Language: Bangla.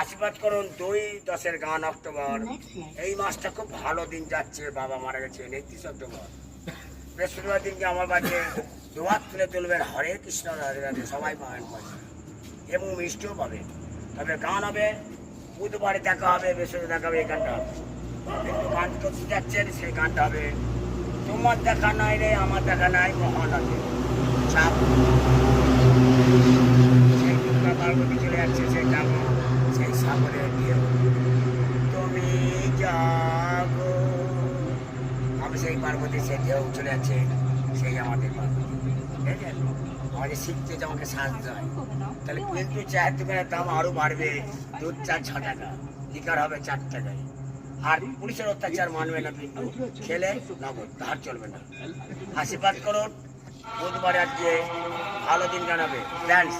আশীর্বাদ করুন 2-10 গান অক্টোবর। এই মাসটা খুব ভালো দিন যাচ্ছে। বাবা মারা গেছেন 31 অক্টোবর। বৃহস্পতিবার দিনকে আমার বাড়িতে দুহাত তুলে তুলবেন, হরে কৃষ্ণ রাধে রাধে, সবাই পাবেন পয়সা এবং মিষ্টিও পাবে। তবে গান হবে, বুধবারে দেখা হবে, বৃহস্পতি দেখা হবে, এই গানটা হবে। কিন্তু গান করতে যাচ্ছেন, সেই গানটা হবে তোমার দেখা নাই রে আমার দেখা নাই মহানন্দে চাপ। সেই দুর্গা পার্বতী চলে যাচ্ছে, সেই গান, সেই সাগরে দিয়ে তুমি যাগো। আমি সেই পার্বতী, সেই ঢেউ চলে যাচ্ছে, সেই আমাদের পার্বতী। দেখেন আমাদের শিখতে যে আমাকে সাহায্য হয়। তাহলে কিন্তু চায়ের দোকানের দাম আরো বাড়বে, দুধ চা 6 টাকা, লিকার হবে 4 টাকায়। আর পুলিশের অত্যাচার মানবে না, কিন্তু খেলে নগদ, ধার চলবে না। আশীর্বাদ করুন, বুধবার আজকে ভালো দিন জানাবে। ড্যান্স